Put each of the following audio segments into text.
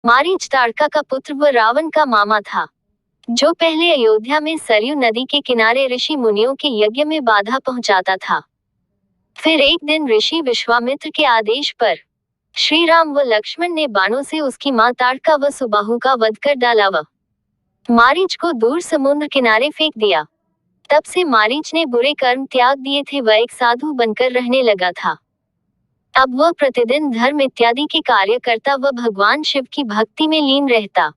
मारीच ताड़का का पुत्र व रावण का मामा था, जो पहले अयोध्या में सरयू नदी के किनारे ऋषि मुनियों के यज्ञ में बाधा पहुंचाता था। फिर एक दिन ऋषि विश्वामित्र के आदेश पर श्री राम व लक्ष्मण ने बाणों से उसकी मां ताड़का व सुबाहु का वध कर डाला व मारीच को दूर समुद्र किनारे फेंक दिया। तब से मारीच ने बुरे कर्म त्याग दिए थे, वह एक साधु बनकर रहने लगा था। अब वह प्रतिदिन धर्म इत्यादि के कार्य करता व भगवान शिव की भक्ति में लीन रहता।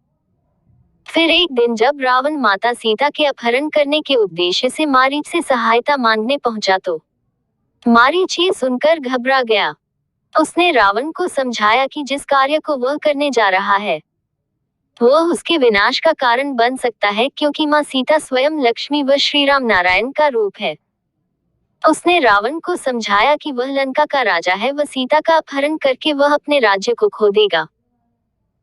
फिर एक दिन जब रावण माता सीता के अपहरण करने के उद्देश्य से मारीच से सहायता मांगने पहुंचा तो मारीच ये सुनकर घबरा गया। उसने रावण को समझाया कि जिस कार्य को वह करने जा रहा है वह उसके विनाश का कारण बन सकता है, क्योंकि मां सीता स्वयं लक्ष्मी व श्री राम नारायण का रूप है। उसने रावण को समझाया कि वह लंका का राजा है व सीता का अपहरण करके वह अपने राज्य को खो देगा।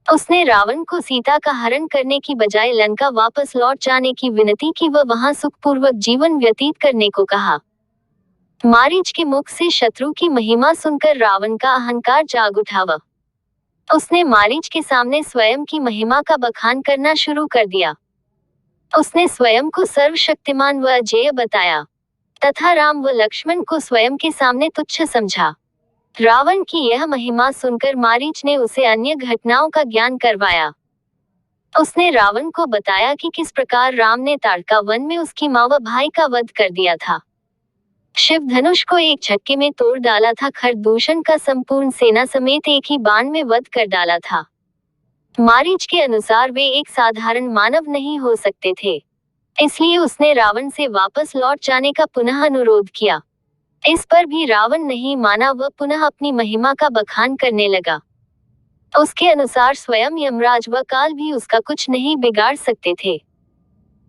उसने रावण को सीता का हरण करने की बजाय लंका वापस लौट जाने की विनती की व वहां सुखपूर्वक जीवन व्यतीत करने को कहा। मारीच के मुख से शत्रु की महिमा सुनकर रावण का अहंकार जाग उठा व उसने मारीच के सामने स्वयं की महिमा का बखान करना शुरू कर दिया। उसने स्वयं को सर्वशक्तिमान व अजेय बताया तथा राम व लक्ष्मण को स्वयं के सामने तुच्छ समझा। रावण की यह महिमा सुनकर मारीच ने उसे अन्य घटनाओं का ज्ञान करवाया। उसने रावण को बताया कि किस प्रकार राम ने ताड़का वन में उसकी मां व भाई का वध कर दिया था, शिव धनुष को एक झटके में तोड़ डाला था, खरदूषण का संपूर्ण सेना समेत एक ही बाण में वध कर डाला था। मारीच के अनुसार वे एक साधारण मानव नहीं हो सकते थे, इसलिए उसने रावण से वापस लौट जाने का पुनः अनुरोध किया। इस पर भी रावण नहीं माना व पुनः अपनी महिमा का बखान करने लगा। उसके अनुसार स्वयं यमराज व काल भी उसका कुछ नहीं बिगाड़ सकते थे।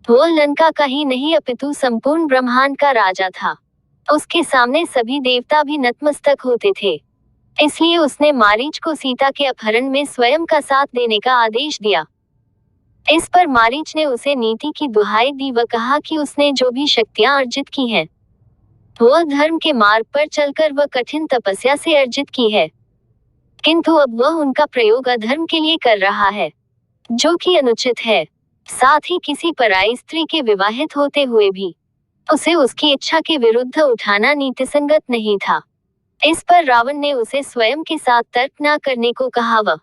वो लंका का ही नहीं अपितु संपूर्ण ब्रह्मांड का राजा था। उसके सामने सभी देवता भी नतमस्तक होते थे। इसलिए उसने मारीच को सीता के अपहरण में स्वयं का साथ देने का आदेश दिया। इस पर मारीच ने उसे नीति की दुहाई दी व कहा कि उसने जो भी शक्तियां अर्जित की हैं, वह धर्म के मार्ग पर चलकर व कठिन तपस्या से अर्जित की है, किंतु अब वह उनका प्रयोग अधर्म के लिए कर रहा है, जो कि अनुचित है। साथ ही किसी पराई स्त्री के विवाहित होते हुए भी उसे उसकी इच्छा के विरुद्ध उठाना नीतिसंगत नहीं था। इस पर रावण ने उसे स्वयं के साथ तर्क न करने को कहा व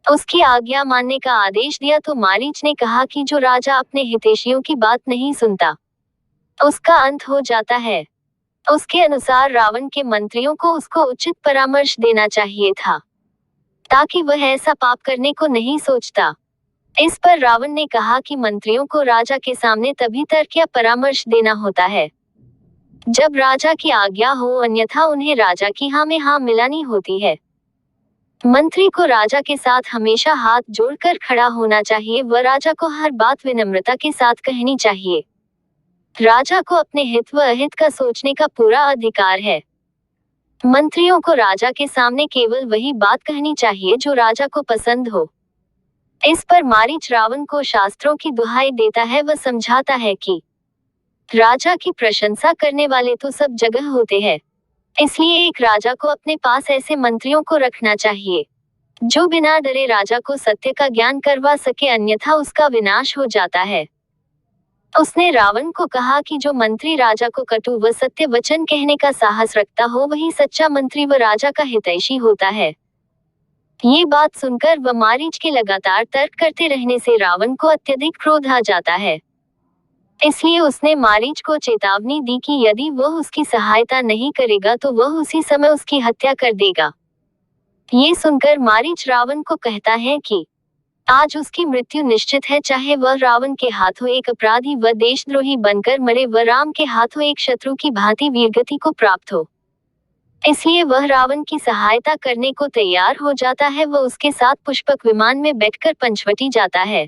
उसकी आज्ञा मानने का आदेश दिया। तो मारीच ने कहा कि जो राजा अपने हितैषियों की बात नहीं सुनता उसका अंत हो जाता है। उसके अनुसार रावण के मंत्रियों को उसको उचित परामर्श देना चाहिए था, ताकि वह ऐसा पाप करने को नहीं सोचता। इस पर रावण ने कहा कि मंत्रियों को राजा के सामने तभी तर्क या परामर्श देना होता है जब राजा की आज्ञा हो, अन्यथा उन्हें राजा की हाँ में हाँ मिलानी होती है। मंत्री को राजा के साथ हमेशा हाथ जोड़कर खड़ा होना चाहिए व राजा को हर बात विनम्रता के साथ कहनी चाहिए। राजा को अपने हित व अहित का सोचने का पूरा अधिकार है। मंत्रियों को राजा के सामने केवल वही बात कहनी चाहिए जो राजा को पसंद हो। इस पर मारीच रावण को शास्त्रों की दुहाई देता है व समझाता है कि राजा की प्रशंसा करने वाले तो सब जगह होते हैं, इसलिए एक राजा को अपने पास ऐसे मंत्रियों को रखना चाहिए जो बिना डरे राजा को सत्य का ज्ञान करवा सके, अन्यथा उसका विनाश हो जाता है। उसने रावण को कहा कि जो मंत्री राजा को कटु व सत्य वचन कहने का साहस रखता हो वही सच्चा मंत्री व राजा का हितैषी होता है। ये बात सुनकर व मारीच के लगातार तर्क करते रहने से रावण को अत्यधिक क्रोध आ जाता है। इसलिए उसने मारीच को चेतावनी दी कि यदि वह उसकी सहायता नहीं करेगा तो वह उसी समय उसकी हत्या कर देगा। ये सुनकर मारीच रावण को कहता है कि आज उसकी मृत्यु निश्चित है, चाहे वह रावण के हाथों एक अपराधी व देशद्रोही बनकर मरे व राम के हाथों एक शत्रु की भांति वीरगति को प्राप्त हो। इसलिए वह रावण की सहायता करने को तैयार हो जाता है व उसके साथ पुष्पक विमान में बैठकर पंचवटी जाता है।